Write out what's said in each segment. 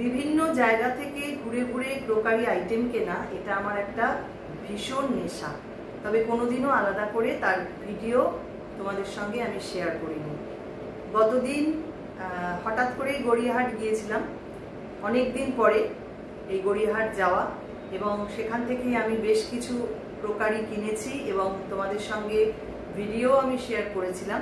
বিভিন্ন জায়গা থেকে ঘুরে ঘুরে ক্রোকারি আইটেম কেনা এটা আমার একটা ভীষণ নেশা। তবে কোনোদিনও আলাদা করে তার ভিডিও তোমাদের সঙ্গে আমি শেয়ার করিনি। গতদিন হঠাৎ করেই গড়িয়াহাট গিয়েছিলাম, অনেক দিন পরে এই গড়িয়াহাট যাওয়া, এবং সেখান থেকেই আমি বেশ কিছু ক্রোকারি কিনেছি এবং তোমাদের সঙ্গে ভিডিও আমি শেয়ার করেছিলাম।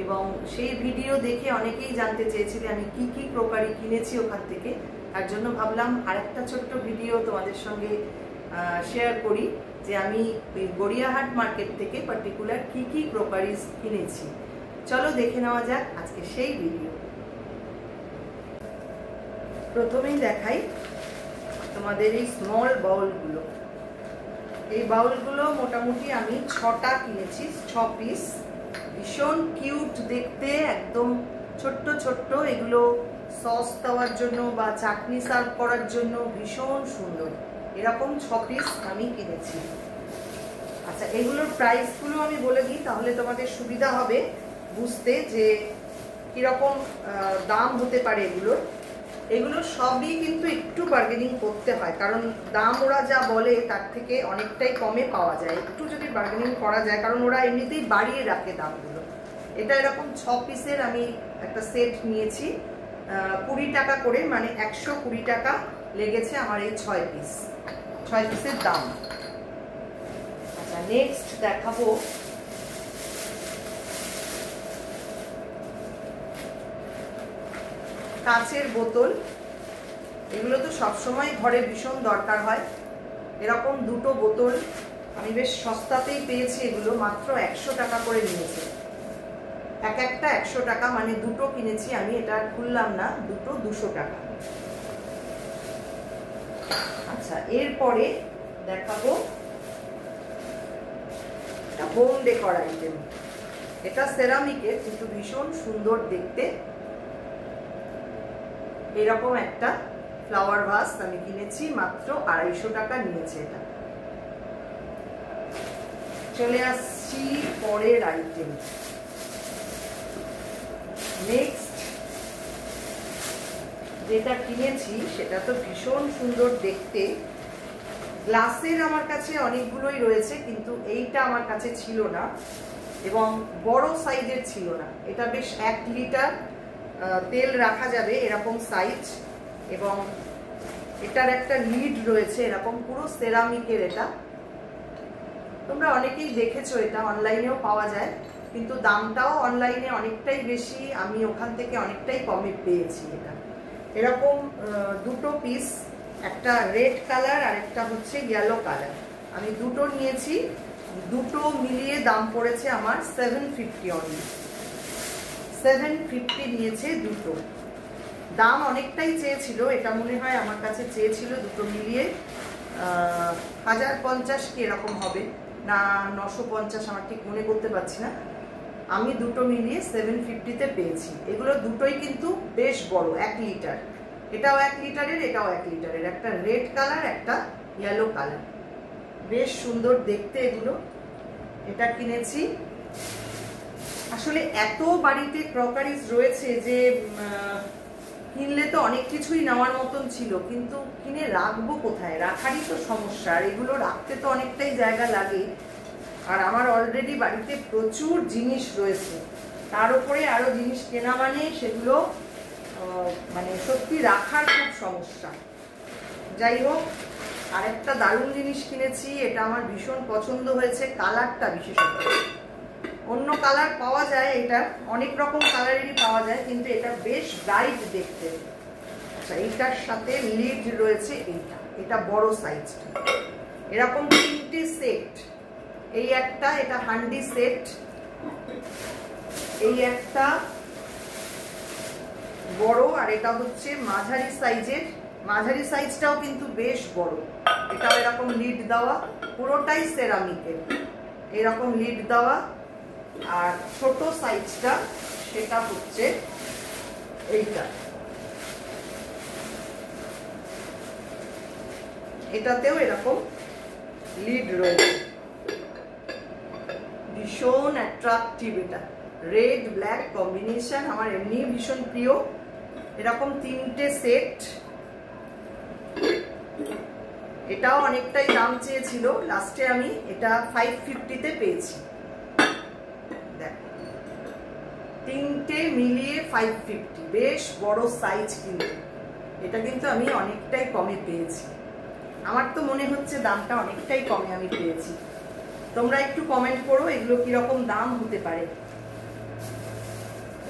এবং সেই ভিডিও দেখে অনেকেই জানতে চেয়েছিলে আমি কি কি ক্রোকারি কিনেছি ওখান থেকে। তার জন্য ভাবলাম আরেকটা ছোট্ট ভিডিও তোমাদের সঙ্গে শেয়ার করি যে আমি গড়িয়াহাট মার্কেট থেকে পার্টিকুলার কি কি ক্রোকারিজ কিনেছি। চলো দেখে নেওয়া যাক আজকে সেই ভিডিও। প্রথমেই দেখাই তোমাদের এই স্মল বাউলগুলো। এই বাউলগুলো মোটামুটি আমি 6টা কিনেছি, 6 পিস। ভীষণ কিউট দেখতে, একদম ছোট্ট ছোট্ট। এগুলো সস দেওয়ার জন্য বা চাটনি সার্ভ করার জন্য ভীষণ সুন্দর। এরকম 6 পিস আমি কিনেছি। আচ্ছা, এগুলোর প্রাইসগুলো আমি বলে দিই, তাহলে তোমাদের সুবিধা হবে বুঝতে যে কিরকম দাম হতে পারে এগুলোর। এগুলো সবই কিন্তু একটু বার্গেনিং করতে হয়, কারণ দাম ওরা যা বলে তার থেকে অনেকটাই কমে পাওয়া যায় একটু যদি বার্গেনিং করা যায়, কারণ ওরা এমনিতেই বাড়িয়ে রাখে দামগুলো। এটা এরকম 6 পিসের আমি একটা সেট নিয়েছি, 20 টাকা করে, মানে 120 টাকা লেগেছে আমার এই 6 পিসের দাম। আচ্ছা, নেক্সট দেখাবো কাঁচের বোতল। এগুলো তো সবসময় ঘরে ভীষণ দরকার হয়। এরকম 2টো বোতল আমি বেশ সস্তাতেই পেয়েছি, এগুলো মাত্র 100 টাকা করে নিয়েছে। এক একটা 100 টাকা, মানে 2টো কিনেছি আমি, এটা খুললাম না, 2টো 200 টাকা। আচ্ছা, এরপরে দেখাবো এটা হোম ডেকোর আইটেম। এটা সেরামিকের, কিন্তু ভীষণ সুন্দর দেখতে। এরকম একটা ফ্লাওয়ার ভাস আমি কিনেছি, মাত্র 250 টাকা নিয়েছে এটা। চলে আসছি পরের আইটেম। নেক্সট যেটা কিনেছি সেটা তো ভীষণ সুন্দর দেখতে। গ্লাসের আমার কাছে অনেকগুলোই রয়েছে, কিন্তু এইটা আমার কাছে ছিল না এবং বড় সাইজের ছিল না। এটা বেশ 1 লিটার তেল রাখা যাবে এরকম সাইজ, এবং এটার একটা লিড রয়েছে এরকম পুরো সেরামিকের। এটা তোমরা অনেকেই দেখেছো, এটা অনলাইনেও পাওয়া যায়, কিন্তু দামটাও অনলাইনে অনেকটাই বেশি, আমি ওখান থেকে অনেকটাই কমে পেয়েছি। এটা এরকম 2টো পিস, একটা রেড কালার আর একটা হচ্ছে ইয়েলো কালার। আমি 2টো নিয়েছি, 2টো মিলিয়ে দাম পড়েছে আমার 750 অনলি। 750 নিয়েছে 2টো। দাম অনেকটাই চেয়েছিল, এটা মনে হয় আমার কাছে চেয়েছিল 2টো মিলিয়ে 1050 কি এরকম হবে না 950, আমার ঠিক মনে করতে পারছি না। আমি 2টো মিলিয়ে 750-তে পেয়েছি। এগুলো দুটোই কিন্তু বেশ বড়, 1 লিটার। এটাও 1 লিটারের, এটাও 1 লিটারের। একটা রেড কালার, একটা ইয়েলো কালার, বেশ সুন্দর দেখতে এগুলো। এটা কিনেছি। আসলে এত বাড়িতে ক্রকারিজ রয়েছে যে কিনলে তো অনেক কিছুই নেওয়ার মতন ছিল, কিন্তু কিনে রাখবো কোথায়, রাখারই তো সমস্যা। আর এগুলো রাখতে তো অনেকটাই জায়গা লাগে, আর আমার অলরেডি বাড়িতে প্রচুর জিনিস রয়েছে, তার উপরে আরো জিনিস কেনা মানে সেগুলো মানে সত্যি রাখার খুব সমস্যা। যাই হোক, আরেকটা দারুণ জিনিস কিনেছি, এটা আমার ভীষণ পছন্দ হয়েছে, কালারটা বিশেষত। অন্য কালার পাওয়া যায়, এটা অনেক রকম কালারেরই পাওয়া যায়, কিন্তু এটা বেশ ব্রাইট দেখতে। আচ্ছা, এইটার সাথে লিড রয়েছে এইটা, এটা বড় সাইজটা। এরকম 3টে সেট, এই একটা, এটা হান্ডি সেট, এই একটা বড়, আর এটা হচ্ছে মাঝারি সাইজের। মাঝারি সাইজটাও কিন্তু বেশ বড়। এটাও এরকম লিড দেওয়া, পুরোটাই সেরামিকের, এরকম লিড দেওয়া। আর ছোট সাইজটা সেটা হচ্ছে এইটা, এটাতেও এরকম লিড রয়েছে। ভীষণ অ্যাট্রাকটিভ এটা, রেড ব্ল্যাক কম্বিনেশন আমার এমনি ভীষণ প্রিয়। এরকম 3টে সেট, এটাও অনেকটাই দাম চেয়েছিল, লাস্টে আমি এটা 550-তে পেয়েছি। দেখো তিনটে মিলিয়ে 550, বেশ বড় সাইজ কিন্তু। এটা কিন্তু আমি অনেকটাই কমে পেয়েছি, আমার তো মনে হচ্ছে দামটা অনেকটাই কমে আমি পেয়েছি। তোমরা একটু কমেন্ট করো এগুলো কিরকম দাম হতে পারে।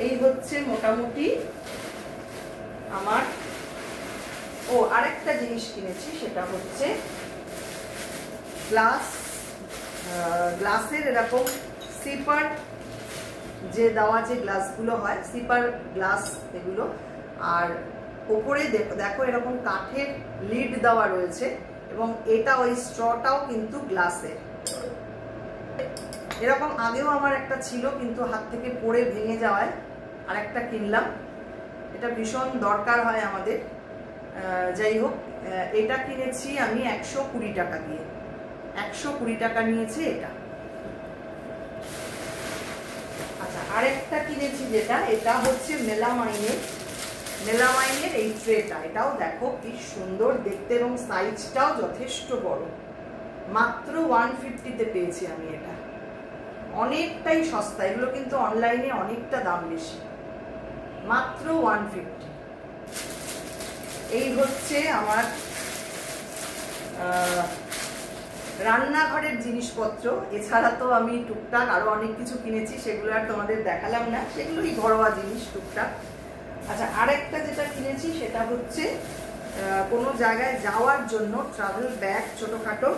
এই হচ্ছে মোটামুটি আমার। ও আরেকটা জিনিস কিনেছি, সেটা হচ্ছে গ্লাসের এরকম সিপার যে দেওয়া যে গ্লাসগুলো হয়, সিপার গ্লাস এগুলো। আর ওপরে দেখো এরকম কাঠের লিড দেওয়া রয়েছে, এবং এটা ওই স্ট্রটাও কিন্তু গ্লাসের। এরকম আগেও আমার একটা ছিল, কিন্তু হাত থেকে পড়ে ভেঙে যাওয়ায় আর একটা কিনলাম। এটা ভীষণ দরকার হয় আমাদের। যাই হোক, এটা কিনেছি আমি 120 টাকা দিয়ে। 120 টাকা নিয়েছে এটা। আচ্ছা, আরেকটা কিনেছি যেটা, এটা হচ্ছে মেলামাইনের এই ট্রেটা। এটাও দেখো কি সুন্দর দেখতে, এবং সাইজটাও যথেষ্ট বড়। মাত্র 150-তে পেয়েছি আমি এটা, অনেকটাই সস্তা। এগুলো কিন্তু অনলাইনে অনেকটা দাম বেশি, মাত্র 150। এই হচ্ছে আমার রান্নাঘরের জিনিসপত্র। এছাড়া তো আমি টুকটাক আরো অনেক কিছু কিনেছি, সেগুলো আর তোমাদের দেখালাম না, সেগুলোই ঘরোয়া জিনিস টুকটাক। আচ্ছা, আরেকটা যেটা কিনেছি সেটা হচ্ছে কোনো জায়গায় যাওয়ার জন্য ট্রাভেল ব্যাগ, ছোটখাটো,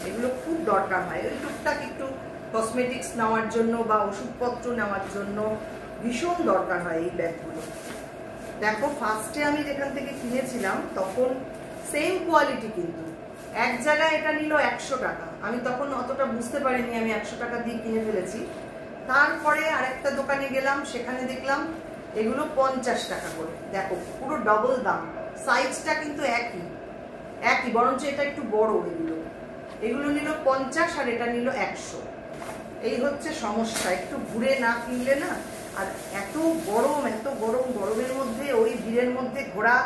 এগুলো খুব দরকার হয়। ওই টুকটাক একটু কসমেটিক্স নেওয়ার জন্য বা ওষুধপত্র নেওয়ার জন্য ভীষণ দরকার হয় এই ব্যাগগুলো। দেখো ফার্স্টে আমি যেখান থেকে কিনেছিলাম তখন সেম কোয়ালিটি, কিন্তু এক জায়গায় এটা নিল 100 টাকা। আমি তখন অতটা বুঝতে পারিনি, আমি 100 টাকা দিয়ে কিনে ফেলেছি। তারপরে আরেকটা দোকানে গেলাম, সেখানে দেখলাম এগুলো 50 টাকা করে। দেখো পুরো ডবল দাম, সাইজটা কিন্তু একই, বরঞ্চ এটা একটু বড়। এগুলো নিল 50 আর এটা নিল 100। এই হচ্ছে সমস্যা, একটু ঘুরে না কিনলে না। আর এত গরমের মধ্যে ওই ভিড়ের মধ্যে ঘোরা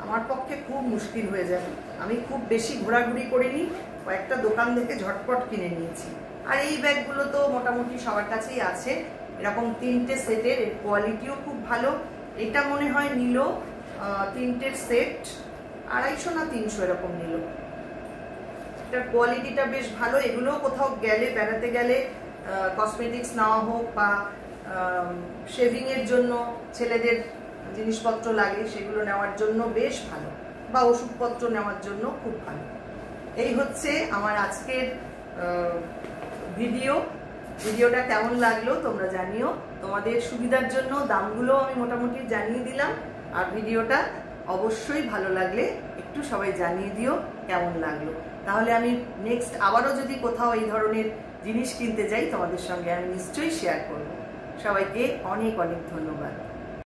আমার পক্ষে খুব মুশকিল হয়ে যাবে। আমি খুব বেশি ঘোরাঘুরি করিনি, কয়েকটা দোকান থেকে ঝটপট কিনে নিয়েছি। আর এই ব্যাগগুলো তো মোটামুটি সবার কাছেই আছে, এরকম 3টে সেটের, এর কোয়ালিটিও খুব ভালো। এটা মনে হয় নিল 3টের সেট 250 না 300 এরকম নিল। এটার কোয়ালিটিটা বেশ ভালো। এগুলো কোথাও গেলে, বেড়াতে গেলে, কসমেটিক্স নেওয়া হোক বা শেভিং এর জন্য ছেলেদের জিনিসপত্র লাগে সেগুলো নেওয়ার জন্য বেশ ভালো, বা ওষুধপত্র নেওয়ার জন্য খুব ভালো। এই হচ্ছে আমার আজকের ভিডিওটা কেমন লাগলো তোমরা জানিও। তোমাদের সুবিধার জন্য দামগুলো আমি মোটামুটি জানিয়ে দিলাম। আর ভিডিওটা অবশ্যই ভালো লাগলে একটু সবাই জানিয়ে দিও কেমন লাগলো, তাহলে আমি নেক্সট আবারও যদি কোথাও এই ধরনের জিনিস কিনতে যাই তোমাদের সঙ্গে আমি নিশ্চয়ই শেয়ার করব। সবাইকে অনেক অনেক ধন্যবাদ।